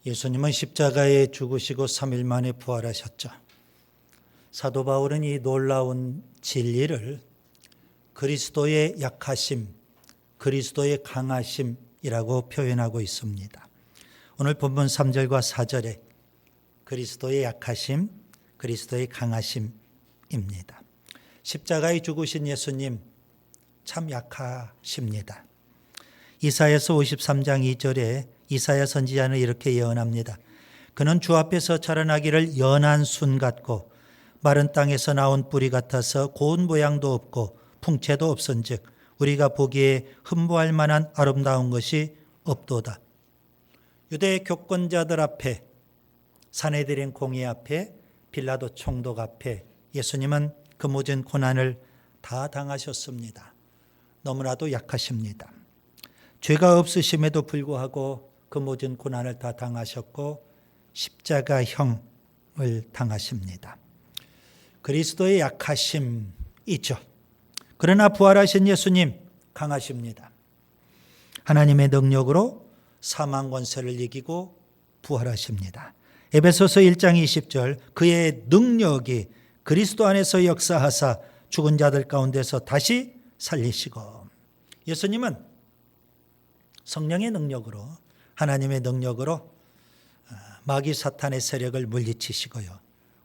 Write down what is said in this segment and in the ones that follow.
예수님은 십자가에 죽으시고 3일 만에 부활하셨죠. 사도 바울은 이 놀라운 진리를 그리스도의 약하심, 그리스도의 강하심이라고 표현하고 있습니다. 오늘 본문 3절과 4절에 그리스도의 약하심, 그리스도의 강하심입니다. 십자가에 죽으신 예수님 참 약하십니다. 이사야서 53장 2절에 이사야 선지자는 이렇게 예언합니다. 그는 주 앞에서 자라나기를 연한 순 같고 마른 땅에서 나온 뿌리 같아서 고운 모양도 없고 풍채도 없은즉 우리가 보기에 흠모할 만한 아름다운 것이 없도다. 유대 교권자들 앞에, 산헤드린 공의 앞에, 빌라도 총독 앞에 예수님은 그 모든 고난을 다 당하셨습니다. 너무나도 약하십니다. 죄가 없으심에도 불구하고 그 모든 고난을 다 당하셨고 십자가형을 당하십니다. 그리스도의 약하심이죠. 그러나 부활하신 예수님 강하십니다. 하나님의 능력으로 사망 권세를 이기고 부활하십니다. 에베소서 1장 20절 그의 능력이 그리스도 안에서 역사하사 죽은 자들 가운데서 다시 살리시고, 예수님은 성령의 능력으로, 하나님의 능력으로 마귀 사탄의 세력을 물리치시고요,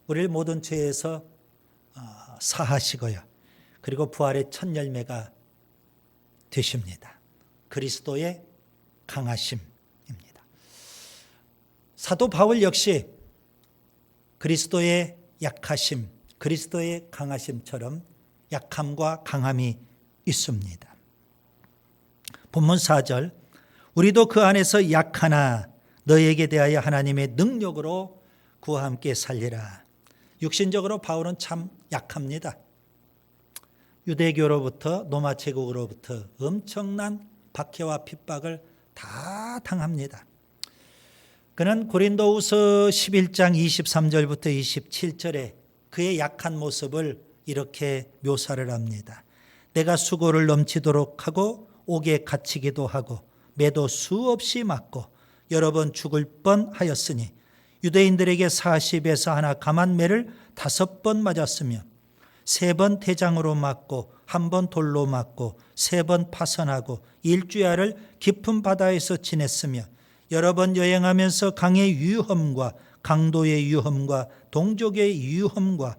우리를 모든 죄에서 사하시고요, 그리고 부활의 첫 열매가 되십니다. 그리스도의 강하심입니다. 사도 바울 역시 그리스도의 약하심, 그리스도의 강하심처럼 약함과 강함이 있습니다. 본문 4절 우리도 그 안에서 약하나 너희에게 대하여 하나님의 능력으로 그와 함께 살리라. 육신적으로 바울은 참 약합니다. 유대교로부터 로마 제국으로부터 엄청난 박해와 핍박을 다 당합니다. 그는 고린도후서 11장 23절부터 27절에 그의 약한 모습을 이렇게 묘사를 합니다. 내가 수고를 넘치도록 하고 옥에 갇히기도 하고 매도 수없이 맞고 여러 번 죽을 뻔하였으니 유대인들에게 40에서 하나 감한 매를 5번 맞았으며 3번 대장으로 맞고 1번 돌로 맞고 3번 파선하고 일주야를 깊은 바다에서 지냈으며 여러 번 여행하면서 강의 위험과 강도의 위험과 동족의 위험과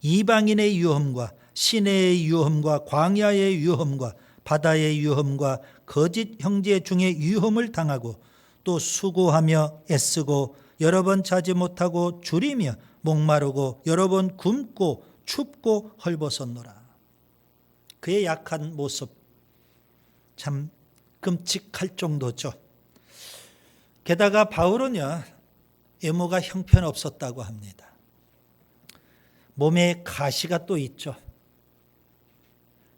이방인의 위험과 시내의 위험과 광야의 위험과 바다의 위험과 거짓 형제 중에 위험을 당하고 또 수고하며 애쓰고 여러 번 자지 못하고 줄이며 목마르고 여러 번 굶고 춥고 헐벗었노라. 그의 약한 모습 참 끔찍할 정도죠. 게다가 바울은요, 외모가 형편없었다고 합니다. 몸에 가시가 또 있죠.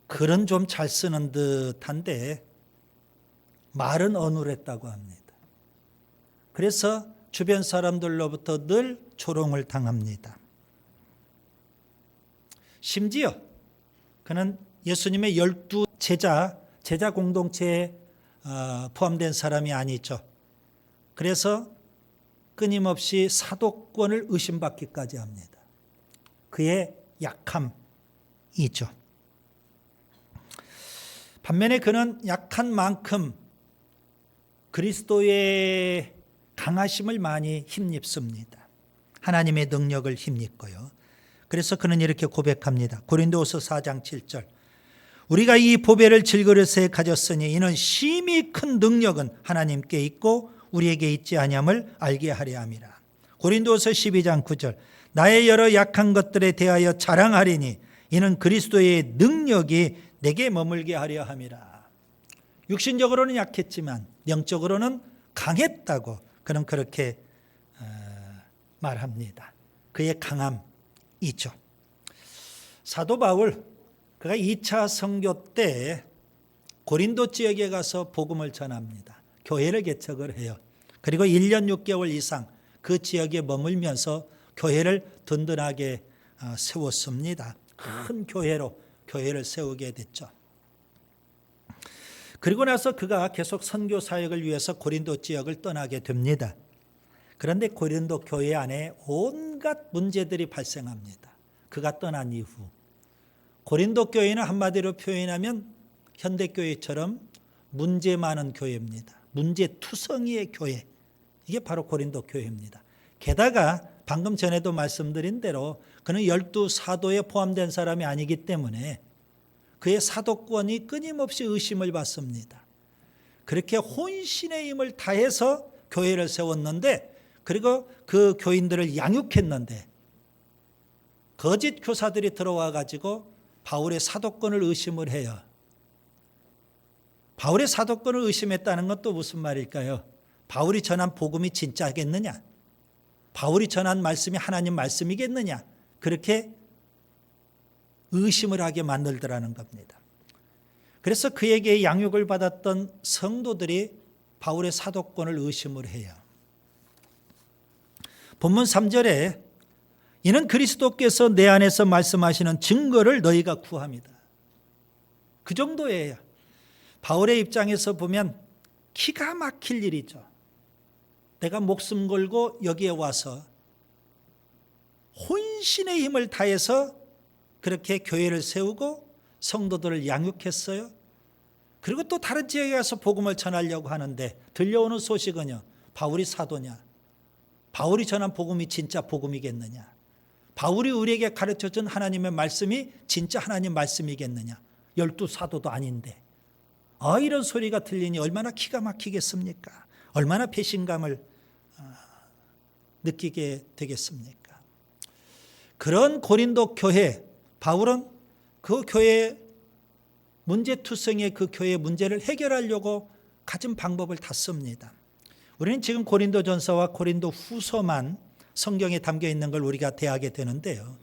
글은 좀 잘 쓰는 듯한데 말은 어눌했다고 합니다. 그래서 주변 사람들로부터 늘 조롱을 당합니다. 심지어 그는 예수님의 12 제자 공동체에 포함된 사람이 아니죠. 그래서 끊임없이 사도권을 의심받기까지 합니다. 그의 약함이죠. 반면에 그는 약한 만큼 그리스도의 강하심을 많이 힘입습니다. 하나님의 능력을 힘입고요. 그래서 그는 이렇게 고백합니다. 고린도후서 4장 7절 우리가 이 보배를 질그릇에 가졌으니 이는 심히 큰 능력은 하나님께 있고 우리에게 있지 아니함을 알게 하려 함이라. 고린도후서 12장 9절 나의 여러 약한 것들에 대하여 자랑하리니 이는 그리스도의 능력이 내게 머물게 하려 함이라. 육신적으로는 약했지만 영적으로는 강했다고 그는 그렇게 말합니다. 그의 강함이죠. 사도 바울 그가 2차 선교 때 고린도 지역에 가서 복음을 전합니다. 교회를 개척을 해요. 그리고 1년 6개월 이상 그 지역에 머물면서 교회를 든든하게 세웠습니다. 큰 교회로 교회를 세우게 됐죠. 그리고 나서 그가 계속 선교 사역을 위해서 고린도 지역을 떠나게 됩니다. 그런데 고린도 교회 안에 온갖 문제들이 발생합니다. 그가 떠난 이후 고린도 교회는 한마디로 표현하면 현대교회처럼 문제 많은 교회입니다. 문제투성이의 교회. 이게 바로 고린도 교회입니다. 게다가 방금 전에도 말씀드린 대로 그는 12사도에 포함된 사람이 아니기 때문에 그의 사도권이 끊임없이 의심을 받습니다. 그렇게 혼신의 힘을 다해서 교회를 세웠는데, 그리고 그 교인들을 양육했는데 거짓 교사들이 들어와 가지고 바울의 사도권을 의심을 해요. 바울의 사도권을 의심했다는 건 또 무슨 말일까요? 바울이 전한 복음이 진짜겠느냐? 바울이 전한 말씀이 하나님 말씀이겠느냐? 그렇게 의심을 하게 만들더라는 겁니다. 그래서 그에게 양육을 받았던 성도들이 바울의 사도권을 의심을 해요. 본문 3절에 이는 그리스도께서 내 안에서 말씀하시는 증거를 너희가 구합니다. 그 정도예요. 바울의 입장에서 보면 기가 막힐 일이죠. 내가 목숨 걸고 여기에 와서 혼신의 힘을 다해서 그렇게 교회를 세우고 성도들을 양육했어요. 그리고 또 다른 지역에 가서 복음을 전하려고 하는데 들려오는 소식은요, 바울이 사도냐? 바울이 전한 복음이 진짜 복음이겠느냐? 바울이 우리에게 가르쳐준 하나님의 말씀이 진짜 하나님 말씀이겠느냐? 12사도도 아닌데. 이런 소리가 들리니 얼마나 기가 막히겠습니까? 얼마나 배신감을 느끼게 되겠습니까? 그런 고린도 교회, 바울은 그 교회 문제투성이의 그 교회의 문제를 해결하려고 가진 방법을 다 씁니다. 우리는 지금 고린도전서와 고린도 후서만 성경에 담겨 있는 걸 우리가 대하게 되는데요.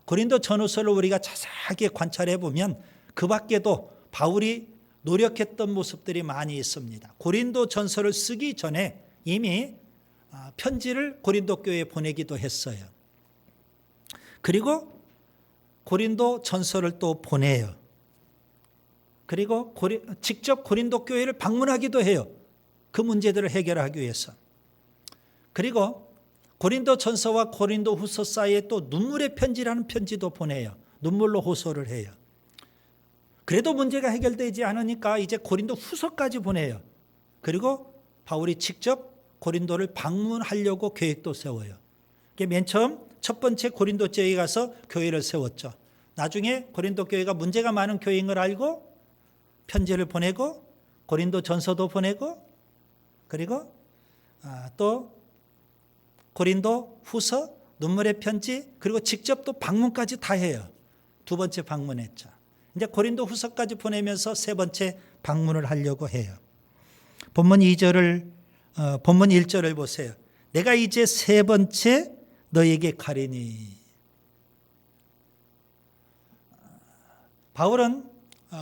고린도 전후서를 우리가 자세하게 관찰해 보면 그 밖에도 바울이 노력했던 모습들이 많이 있습니다. 고린도 전서를 쓰기 전에 이미 편지를 고린도 교회에 보내기도 했어요. 그리고 고린도 전서를 또 보내요. 그리고 직접 고린도 교회를 방문하기도 해요. 그 문제들을 해결하기 위해서. 그리고 고린도 전서와 고린도 후서 사이에 또 눈물의 편지라는 편지도 보내요. 눈물로 호소를 해요. 그래도 문제가 해결되지 않으니까 이제 고린도 후서까지 보내요. 그리고 바울이 직접 고린도를 방문하려고 계획도 세워요. 맨 처음 첫 번째 고린도 지역에 가서 교회를 세웠죠. 나중에 고린도 교회가 문제가 많은 교회인 걸 알고 편지를 보내고 고린도 전서도 보내고 그리고 또 고린도 후서, 눈물의 편지, 그리고 직접 또 방문까지 다 해요. 두 번째 방문했죠. 이제 고린도 후서까지 보내면서 세 번째 방문을 하려고 해요. 본문 1절을 보세요. 내가 이제 세 번째 너에게 가리니. 바울은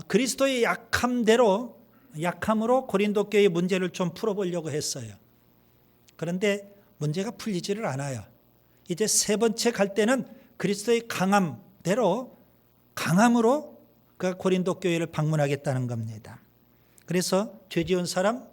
그리스도의 약함으로 고린도 교회의 문제를 좀 풀어보려고 했어요. 그런데 문제가 풀리지를 않아요. 이제 세 번째 갈 때는 그리스도의 강함으로 그 고린도 교회를 방문하겠다는 겁니다. 그래서 죄 지은 사람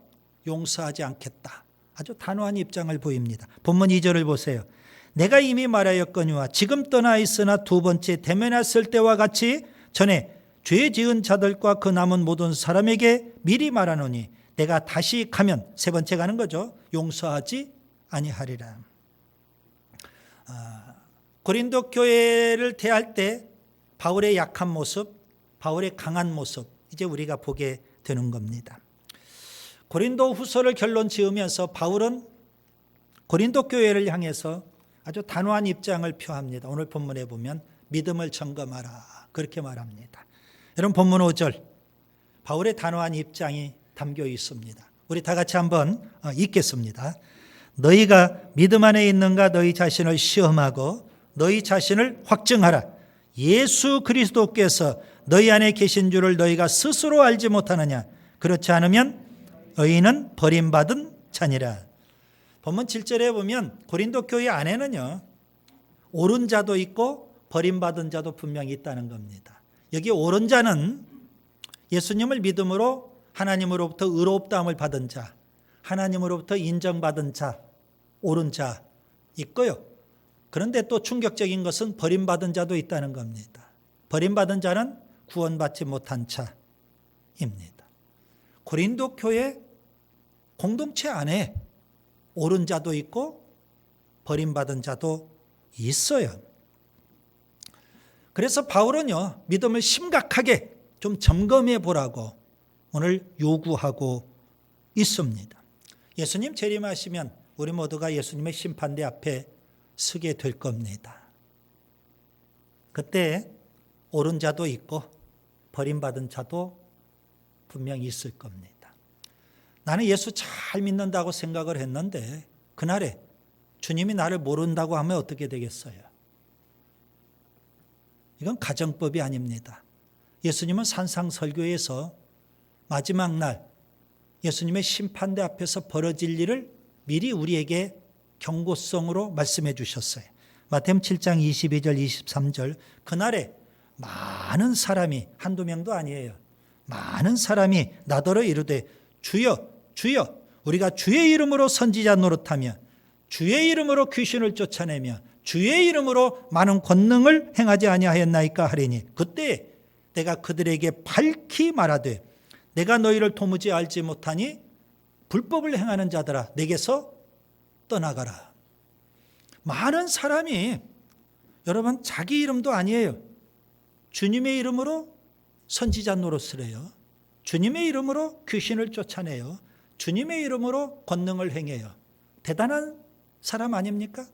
용서하지 않겠다. 아주 단호한 입장을 보입니다. 본문 2절을 보세요. 내가 이미 말하였거니와 지금 떠나 있으나 두 번째 대면했을 때와 같이 전에 죄 지은 자들과 그 남은 모든 사람에게 미리 말하노니 내가 다시 가면, 세 번째 가는 거죠, 용서하지 아니하리라. 고린도 교회를 대할 때 바울의 약한 모습, 바울의 강한 모습, 이제 우리가 보게 되는 겁니다. 고린도 후서를 결론 지으면서 바울은 고린도 교회를 향해서 아주 단호한 입장을 표합니다. 오늘 본문에 보면 믿음을 점검하라, 그렇게 말합니다. 여러분, 본문 5절 바울의 단호한 입장이 담겨 있습니다. 우리 다 같이 한번 읽겠습니다. 너희가 믿음 안에 있는가 너희 자신을 시험하고 너희 자신을 확증하라. 예수 그리스도께서 너희 안에 계신 줄을 너희가 스스로 알지 못하느냐. 그렇지 않으면 너희는 버림받은 자니라. 본문 7절에 보면 고린도 교회 안에는요, 옳은 자도 있고 버림받은 자도 분명히 있다는 겁니다. 여기 옳은 자는 예수님을 믿음으로 하나님으로부터 의롭다함을 받은 자, 하나님으로부터 인정받은 자, 옳은 자 있고요. 그런데 또 충격적인 것은 버림받은 자도 있다는 겁니다. 버림받은 자는 구원받지 못한 자입니다. 고린도 교회 공동체 안에 옳은 자도 있고 버림받은 자도 있어요. 그래서 바울은요, 믿음을 심각하게 좀 점검해 보라고 오늘 요구하고 있습니다. 예수님 재림하시면 우리 모두가 예수님의 심판대 앞에 서게 될 겁니다. 그때 옳은 자도 있고 버림받은 자도 분명히 있을 겁니다. 나는 예수 잘 믿는다고 생각을 했는데 그날에 주님이 나를 모른다고 하면 어떻게 되겠어요? 이건 가정법이 아닙니다. 예수님은 산상설교에서 마지막 날 예수님의 심판대 앞에서 벌어질 일을 미리 우리에게 경고성으로 말씀해 주셨어요. 마태복음 7장 22절 23절 그날에 많은 사람이 한두 명도 아니에요. 많은 사람이 나더러 이르되 주여 주여 우리가 주의 이름으로 선지자 노릇하며 주의 이름으로 귀신을 쫓아내며 주의 이름으로 많은 권능을 행하지 아니하였나이까 하리니 그때 내가 그들에게 밝히 말하되 내가 너희를 도무지 알지 못하니 불법을 행하는 자들아 내게서 떠나가라. 많은 사람이 여러분 자기 이름도 아니에요. 주님의 이름으로 선지자 노릇을 해요. 주님의 이름으로 귀신을 쫓아내요. 주님의 이름으로 권능을 행해요. 대단한 사람 아닙니까?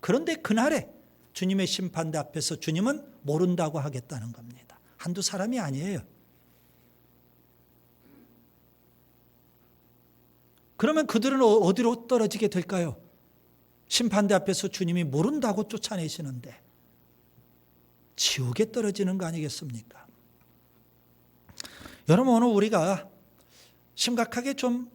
그런데 그날에 주님의 심판대 앞에서 주님은 모른다고 하겠다는 겁니다. 한두 사람이 아니에요. 그러면 그들은 어디로 떨어지게 될까요? 심판대 앞에서 주님이 모른다고 쫓아내시는데 지옥에 떨어지는 거 아니겠습니까? 여러분 오늘 우리가 심각하게 좀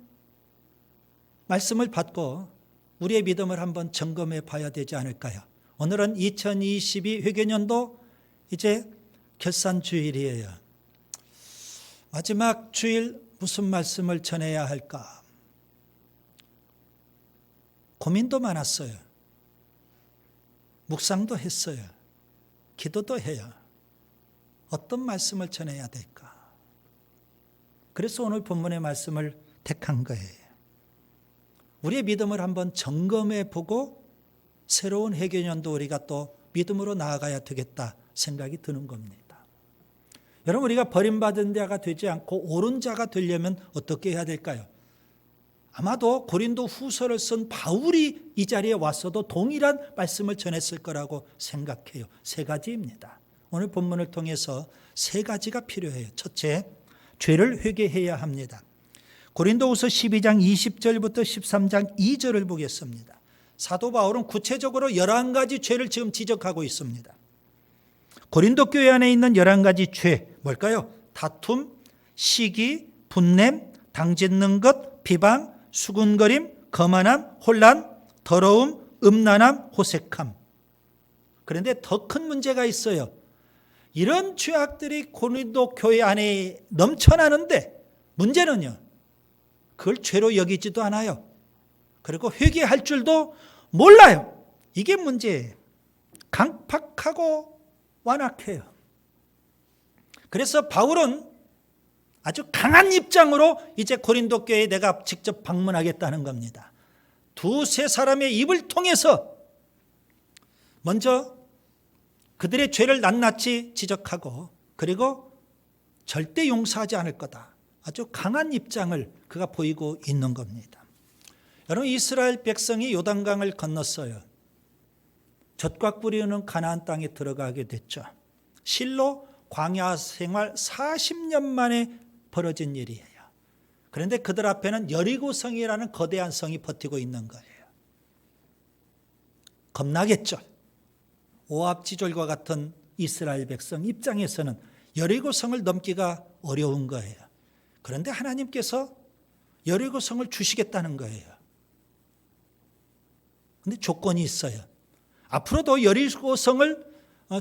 말씀을 받고 우리의 믿음을 한번 점검해 봐야 되지 않을까요? 오늘은 2022 회계년도 이제 결산 주일이에요. 마지막 주일 무슨 말씀을 전해야 할까? 고민도 많았어요. 묵상도 했어요. 기도도 해요. 어떤 말씀을 전해야 될까? 그래서 오늘 본문의 말씀을 택한 거예요. 우리의 믿음을 한번 점검해 보고 새로운 회개년도 우리가 또 믿음으로 나아가야 되겠다 생각이 드는 겁니다. 여러분 우리가 버림받은 자가 되지 않고 옳은 자가 되려면 어떻게 해야 될까요? 아마도 고린도 후서를 쓴 바울이 이 자리에 왔어도 동일한 말씀을 전했을 거라고 생각해요. 세 가지입니다. 오늘 본문을 통해서 세 가지가 필요해요. 첫째, 죄를 회개해야 합니다. 고린도후서 12장 20절부터 13장 2절을 보겠습니다. 사도 바울은 구체적으로 11가지 죄를 지금 지적하고 있습니다. 고린도 교회 안에 있는 11가지 죄 뭘까요? 다툼, 시기, 분냄, 당짓는 것, 비방, 수군거림, 거만함, 혼란, 더러움, 음란함, 호색함. 그런데 더 큰 문제가 있어요. 이런 죄악들이 고린도 교회 안에 넘쳐나는데 문제는요. 그걸 죄로 여기지도 않아요. 그리고 회개할 줄도 몰라요. 이게 문제예요. 강팍하고 완악해요. 그래서 바울은 아주 강한 입장으로 이제 고린도 교회에 내가 직접 방문하겠다는 겁니다. 두세 사람의 입을 통해서 먼저 그들의 죄를 낱낱이 지적하고 그리고 절대 용서하지 않을 거다. 아주 강한 입장을 그가 보이고 있는 겁니다. 여러분 이스라엘 백성이 요단강을 건넜어요. 젖과 꿀이 흐르는 가나안 땅에 들어가게 됐죠. 실로 광야 생활 40년 만에 벌어진 일이에요. 그런데 그들 앞에는 여리고성이라는 거대한 성이 버티고 있는 거예요. 겁나겠죠. 오합지졸과 같은 이스라엘 백성 입장에서는 여리고성을 넘기가 어려운 거예요. 그런데 하나님께서 여리고성을 주시겠다는 거예요. 그런데 조건이 있어요. 앞으로도 여리고성을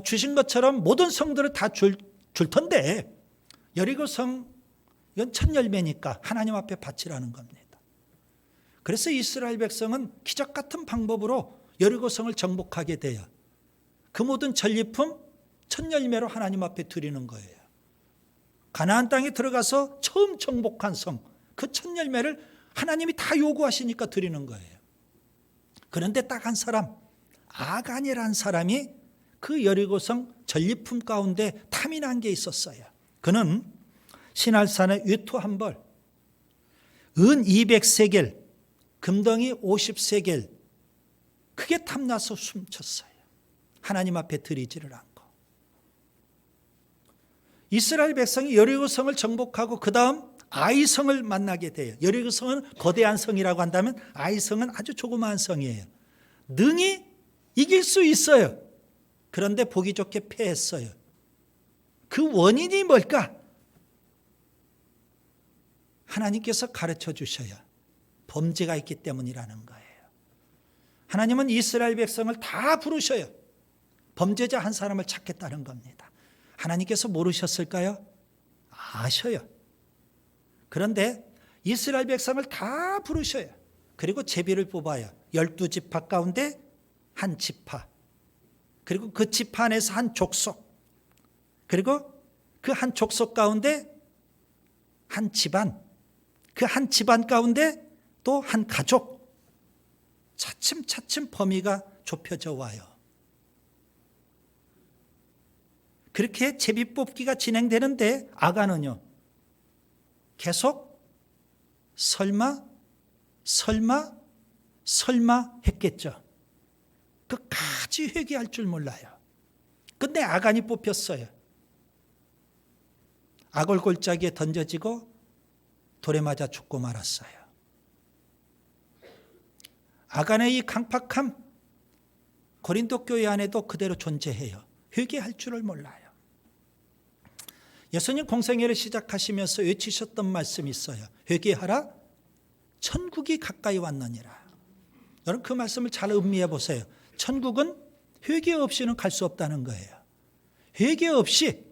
주신 것처럼 모든 성들을 다 줄 텐데 여리고성 이건 첫 열매니까 하나님 앞에 바치라는 겁니다. 그래서 이스라엘 백성은 기적 같은 방법으로 여리고성을 정복하게 돼요. 그 모든 전리품 첫 열매로 하나님 앞에 드리는 거예요. 가나안 땅에 들어가서 처음 정복한 성, 그 첫 열매를 하나님이 다 요구하시니까 드리는 거예요. 그런데 딱 한 사람, 아간이라는 사람이 그 여리고성 전리품 가운데 탐이 난 게 있었어요. 그는 시날산의 외투 한 벌, 은 200세겔, 금덩이 50세겔, 그게 탐나서 숨쳤어요. 하나님 앞에 드리지를 않고. 이스라엘 백성이 여리고성을 정복하고 그 다음 아이성을 만나게 돼요. 여리고성은 거대한 성이라고 한다면 아이성은 아주 조그마한 성이에요. 능히 이길 수 있어요. 그런데 보기 좋게 패했어요. 그 원인이 뭘까? 하나님께서 가르쳐 주셔야 범죄가 있기 때문이라는 거예요. 하나님은 이스라엘 백성을 다 부르셔요. 범죄자 한 사람을 찾겠다는 겁니다. 하나님께서 모르셨을까요? 아셔요. 그런데 이스라엘 백성을 다 부르셔요. 그리고 제비를 뽑아요. 12지파 가운데 한 지파, 그리고 그 지파 안에서 한 족속, 그리고 그 한 족속 가운데 한 집안, 그 한 집안 가운데 또 한 가족, 차츰차츰 범위가 좁혀져 와요. 그렇게 제비 뽑기가 진행되는데 아간은요, 계속 설마 했겠죠. 끝까지 회개할 줄 몰라요. 근데 아간이 뽑혔어요. 악을 골짜기에 던져지고 돌에 맞아 죽고 말았어요. 아간의 이 강팍함, 고린도 교회 안에도 그대로 존재해요. 회개할 줄을 몰라요. 예수님 공생애를 시작하시면서 외치셨던 말씀이 있어요. 회개하라, 천국이 가까이 왔느니라. 여러분 그 말씀을 잘 음미해 보세요. 천국은 회개 없이는 갈 수 없다는 거예요. 회개 없이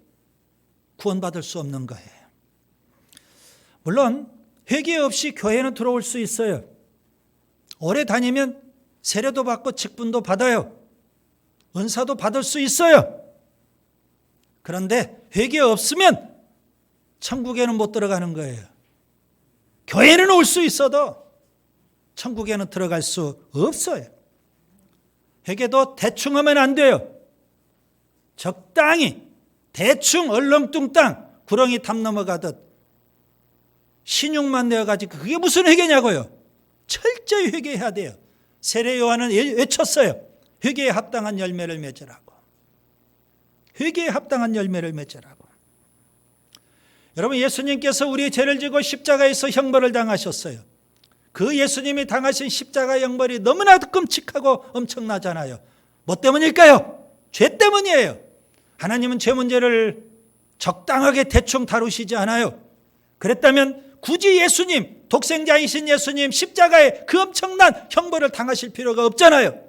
구원받을 수 없는 거예요. 물론 회개 없이 교회는 들어올 수 있어요. 오래 다니면 세례도 받고 직분도 받아요. 은사도 받을 수 있어요. 그런데 회개 없으면 천국에는 못 들어가는 거예요. 교회는 올 수 있어도 천국에는 들어갈 수 없어요. 회개도 대충 하면 안 돼요. 적당히, 대충 얼렁뚱땅 구렁이 담 넘어가듯 신용만 내어가지고 그게 무슨 회개냐고요. 철저히 회개해야 돼요. 세례 요한은 외쳤어요. 회개에 합당한 열매를 맺으라고. 회개에 합당한 열매를 맺으라고. 여러분 예수님께서 우리의 죄를 지고 십자가에서 형벌을 당하셨어요. 그 예수님이 당하신 십자가 형벌이 너무나 끔찍하고 엄청나잖아요. 뭐 때문일까요? 죄 때문이에요. 하나님은 죄 문제를 적당하게 대충 다루시지 않아요. 그랬다면 굳이 예수님, 독생자이신 예수님 십자가에 그 엄청난 형벌을 당하실 필요가 없잖아요.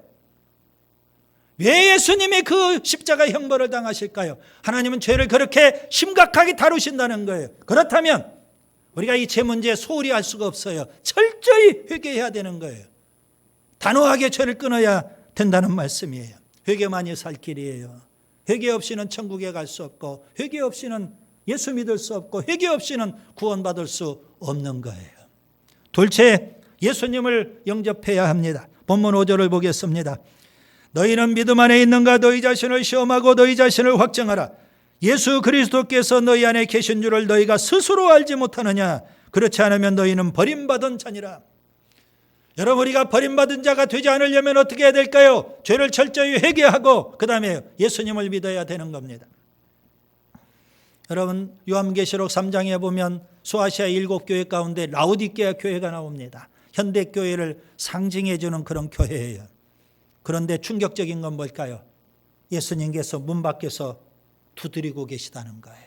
왜 예수님이 그 십자가 형벌을 당하실까요? 하나님은 죄를 그렇게 심각하게 다루신다는 거예요. 그렇다면 우리가 이 죄 문제에 소홀히 할 수가 없어요. 철저히 회개해야 되는 거예요. 단호하게 죄를 끊어야 된다는 말씀이에요. 회개만이 살 길이에요. 회개 없이는 천국에 갈 수 없고, 회개 없이는 예수 믿을 수 없고, 회개 없이는 구원받을 수 없는 거예요. 둘째, 예수님을 영접해야 합니다. 본문 5절을 보겠습니다. 너희는 믿음 안에 있는가? 너희 자신을 시험하고 너희 자신을 확정하라. 예수 그리스도께서 너희 안에 계신 줄을 너희가 스스로 알지 못하느냐? 그렇지 않으면 너희는 버림받은 자니라. 여러분 우리가 버림받은 자가 되지 않으려면 어떻게 해야 될까요? 죄를 철저히 회개하고 그 다음에 예수님을 믿어야 되는 겁니다. 여러분 요한계시록 3장에 보면 소아시아 7교회 가운데 라오디게아 교회가 나옵니다. 현대교회를 상징해 주는 그런 교회예요. 그런데 충격적인 건 뭘까요? 예수님께서 문 밖에서 두드리고 계시다는 거예요.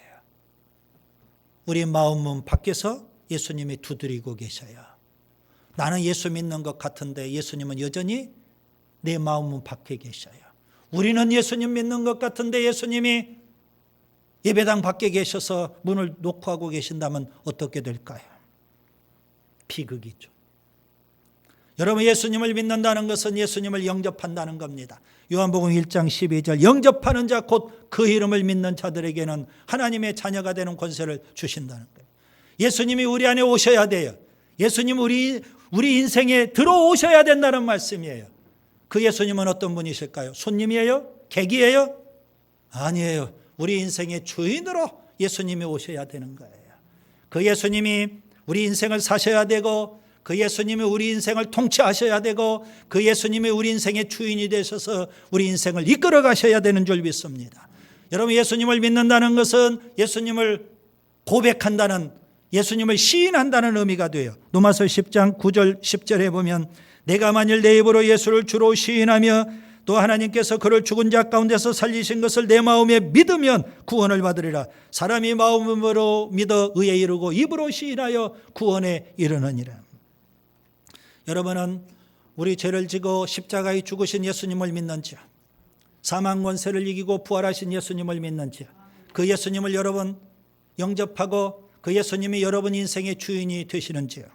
우리 마음 문 밖에서 예수님이 두드리고 계셔요. 나는 예수 믿는 것 같은데 예수님은 여전히 내 마음 문 밖에 계셔요. 우리는 예수님 믿는 것 같은데 예수님이 예배당 밖에 계셔서 문을 놓고 하고 계신다면 어떻게 될까요? 비극이죠. 여러분, 예수님을 믿는다는 것은 예수님을 영접한다는 겁니다. 요한복음 1장 12절, 영접하는 자 곧 그 이름을 믿는 자들에게는 하나님의 자녀가 되는 권세를 주신다는 거예요. 예수님이 우리 안에 오셔야 돼요. 예수님 우리 인생에 들어오셔야 된다는 말씀이에요. 그 예수님은 어떤 분이실까요? 손님이에요? 객이에요? 아니에요. 우리 인생의 주인으로 예수님이 오셔야 되는 거예요. 그 예수님이 우리 인생을 사셔야 되고, 그 예수님이 우리 인생을 통치하셔야 되고, 그 예수님이 우리 인생의 주인이 되셔서 우리 인생을 이끌어 가셔야 되는 줄 믿습니다. 여러분, 예수님을 믿는다는 것은 예수님을 고백한다는, 예수님을 시인한다는 의미가 돼요. 로마서 10장 9절 10절에 보면, 내가 만일 내 입으로 예수를 주로 시인하며 또 하나님께서 그를 죽은 자 가운데서 살리신 것을 내 마음에 믿으면 구원을 받으리라. 사람이 마음으로 믿어 의에 이르고 입으로 시인하여 구원에 이르느니라. 여러분은 우리 죄를 지고 십자가에 죽으신 예수님을 믿는지요? 사망 권세를 이기고 부활하신 예수님을 믿는지요? 그 예수님을 여러분 영접하고 그 예수님이 여러분 인생의 주인이 되시는지요?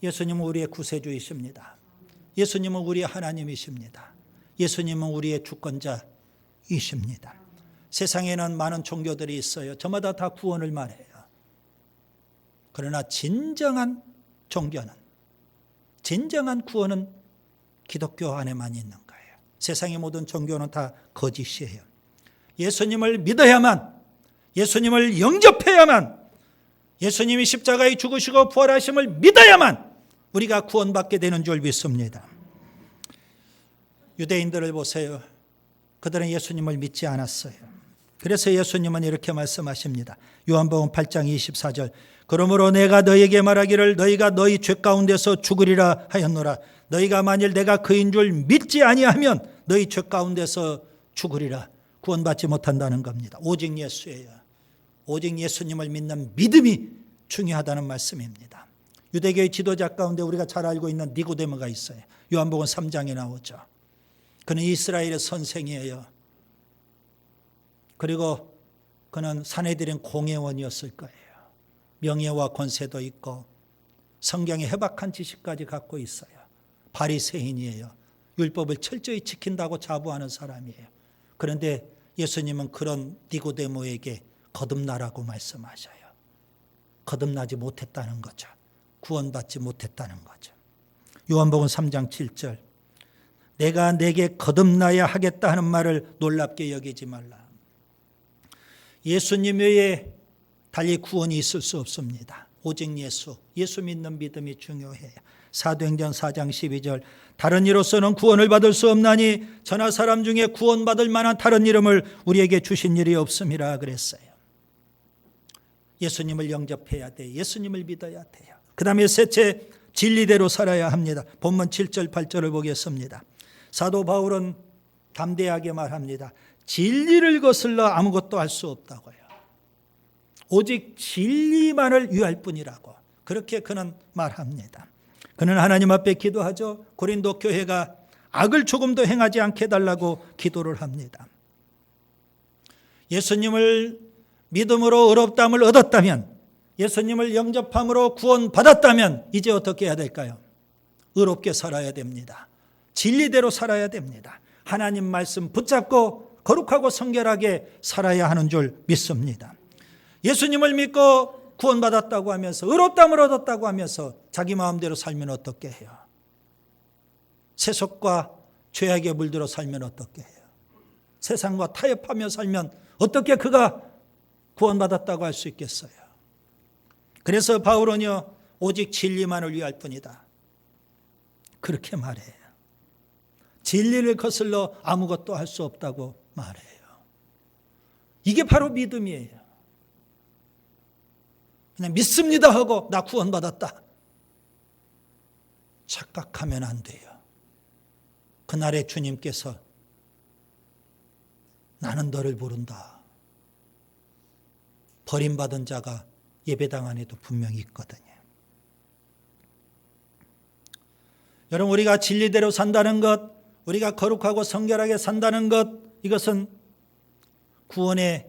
예수님은 우리의 구세주이십니다. 예수님은 우리의 하나님이십니다. 예수님은 우리의 주권자이십니다. 세상에는 많은 종교들이 있어요. 저마다 다 구원을 말해요. 그러나 진정한 종교는, 진정한 구원은 기독교 안에만 있는 거예요. 세상의 모든 종교는 다 거짓이에요. 예수님을 믿어야만, 예수님을 영접해야만, 예수님이 십자가에 죽으시고 부활하심을 믿어야만 우리가 구원받게 되는 줄 믿습니다. 유대인들을 보세요. 그들은 예수님을 믿지 않았어요. 그래서 예수님은 이렇게 말씀하십니다. 요한복음 8장 24절, 그러므로 내가 너희에게 말하기를 너희가 너희 죄 가운데서 죽으리라 하였노라. 너희가 만일 내가 그인 줄 믿지 아니하면 너희 죄 가운데서 죽으리라. 구원받지 못한다는 겁니다. 오직 예수예요. 오직 예수님을 믿는 믿음이 중요하다는 말씀입니다. 유대교의 지도자 가운데 우리가 잘 알고 있는 니고데모가 있어요. 요한복음 3장에 나오죠. 그는 이스라엘의 선생이에요. 그리고 그는 산헤드린 공회원이었을 거예요. 명예와 권세도 있고 성경의 해박한 지식까지 갖고 있어요. 바리새인이에요. 율법을 철저히 지킨다고 자부하는 사람이에요. 그런데 예수님은 그런 니고데모에게 거듭나라고 말씀하셔요. 거듭나지 못했다는 거죠. 구원받지 못했다는 거죠. 요한복음 3장 7절, 내가 내게 거듭나야 하겠다 하는 말을 놀랍게 여기지 말라. 예수님 외에 달리 구원이 있을 수 없습니다. 오직 예수 믿는 믿음이 중요해요. 사도행전 4장 12절, 다른 이로서는 구원을 받을 수 없나니 저나 사람 중에 구원받을 만한 다른 이름을 우리에게 주신 일이 없음이라 그랬어요. 예수님을 영접해야 돼요. 예수님을 믿어야 돼요. 그 다음에 셋째, 진리대로 살아야 합니다. 본문 7절 8절을 보겠습니다. 사도 바울은 담대하게 말합니다. 진리를 거슬러 아무것도 할 수 없다고요. 오직 진리만을 위할 뿐이라고 그렇게 그는 말합니다. 그는 하나님 앞에 기도하죠. 고린도 교회가 악을 조금도 행하지 않게 해달라고 기도를 합니다. 예수님을 믿음으로 의롭다함을 얻었다면, 예수님을 영접함으로 구원받았다면 이제 어떻게 해야 될까요? 의롭게 살아야 됩니다. 진리대로 살아야 됩니다. 하나님 말씀 붙잡고 거룩하고 성결하게 살아야 하는 줄 믿습니다. 예수님을 믿고 구원받았다고 하면서 의롭다함을 얻었다고 하면서 자기 마음대로 살면 어떻게 해요? 세속과 죄악에 물들어 살면 어떻게 해요? 세상과 타협하며 살면 어떻게 그가 구원받았다고 할 수 있겠어요? 그래서 바울은요, 오직 진리만을 위할 뿐이다 그렇게 말해요. 진리를 거슬러 아무것도 할 수 없다고 말해요. 이게 바로 믿음이에요. 그냥 믿습니다 하고 나 구원받았다 착각하면 안 돼요. 그날에 주님께서 나는 너를 부른다. 버림받은 자가 예배당 안에도 분명히 있거든요. 여러분, 우리가 진리대로 산다는 것, 우리가 거룩하고 성결하게 산다는 것, 이것은 구원의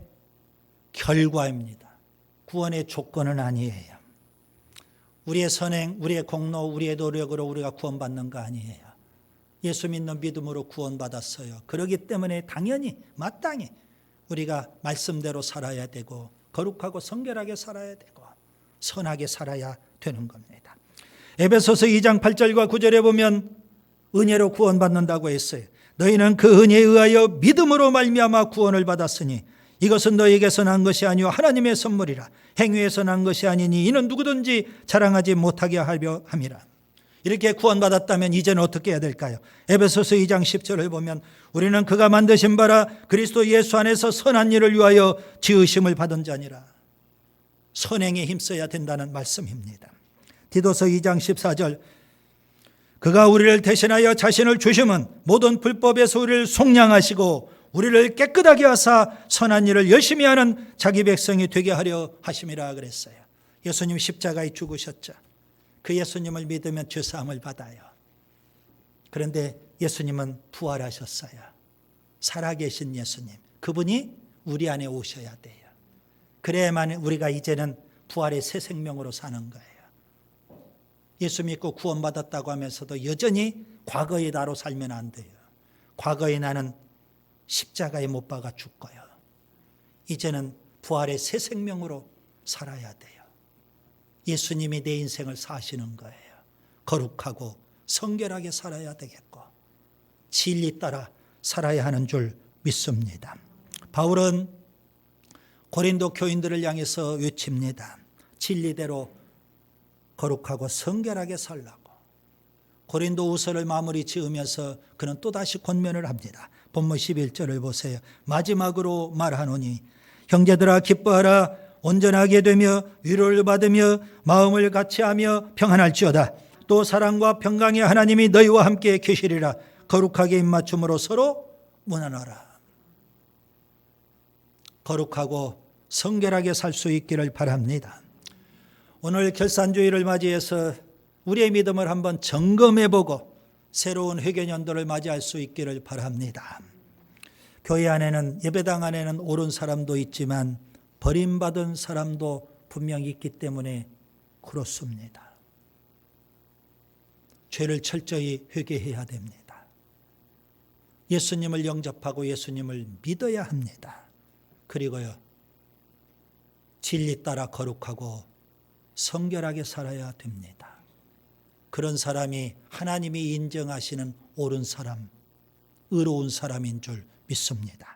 결과입니다. 구원의 조건은 아니에요. 우리의 선행, 우리의 공로, 우리의 노력으로 우리가 구원받는 거 아니에요. 예수 믿는 믿음으로 구원받았어요. 그렇기 때문에 당연히 마땅히 우리가 말씀대로 살아야 되고 거룩하고 성결하게 살아야 되고 선하게 살아야 되는 겁니다. 에베소서 2장 8절과 9절에 보면 은혜로 구원받는다고 했어요. 너희는 그 은혜에 의하여 믿음으로 말미암아 구원을 받았으니 이것은 너희에게서 난 것이 아니요 하나님의 선물이라. 행위에서 난 것이 아니니 이는 누구든지 자랑하지 못하게 하려 함이라. 이렇게 구원받았다면 이제는 어떻게 해야 될까요? 에베소서 2장 10절을 보면 우리는 그가 만드신 바라 그리스도 예수 안에서 선한 일을 위하여 지으심을 받은 자니라. 선행에 힘써야 된다는 말씀입니다. 디도서 2장 14절 그가 우리를 대신하여 자신을 주심은 모든 불법에서 우리를 속량하시고 우리를 깨끗하게 하사 선한 일을 열심히 하는 자기 백성이 되게 하려 하심이라 그랬어요. 예수님 십자가에 죽으셨죠. 그 예수님을 믿으면 죄사함을 받아요. 그런데 예수님은 부활하셨어요. 살아계신 예수님, 그분이 우리 안에 오셔야 돼요. 그래야만 우리가 이제는 부활의 새 생명으로 사는 거예요. 예수 믿고 구원받았다고 하면서도 여전히 과거의 나로 살면 안 돼요. 과거의 나는 십자가에 못 박아 죽고요. 이제는 부활의 새 생명으로 살아야 돼요. 예수님이 내 인생을 사시는 거예요. 거룩하고 성결하게 살아야 되겠고 진리 따라 살아야 하는 줄 믿습니다. 바울은 고린도 교인들을 향해서 외칩니다. 진리대로 거룩하고 성결하게 살라고. 고린도 후서를 마무리 지으면서 그는 또다시 권면을 합니다. 본문 11절을 보세요. 마지막으로 말하노니 형제들아 기뻐하라. 온전하게 되며 위로를 받으며 마음을 같이하며 평안할지어다. 또 사랑과 평강의 하나님이 너희와 함께 계시리라. 거룩하게 입맞춤으로 서로 문안하라. 거룩하고 성결하게 살 수 있기를 바랍니다. 오늘 결산주일을 맞이해서 우리의 믿음을 한번 점검해보고 새로운 회개년도를 맞이할 수 있기를 바랍니다. 교회 안에는 예배당 안에는 옳은 사람도 있지만 버림받은 사람도 분명히 있기 때문에 그렇습니다. 죄를 철저히 회개해야 됩니다. 예수님을 영접하고 예수님을 믿어야 합니다. 그리고요, 진리 따라 거룩하고 성결하게 살아야 됩니다. 그런 사람이 하나님이 인정하시는 옳은 사람, 의로운 사람인 줄 믿습니다.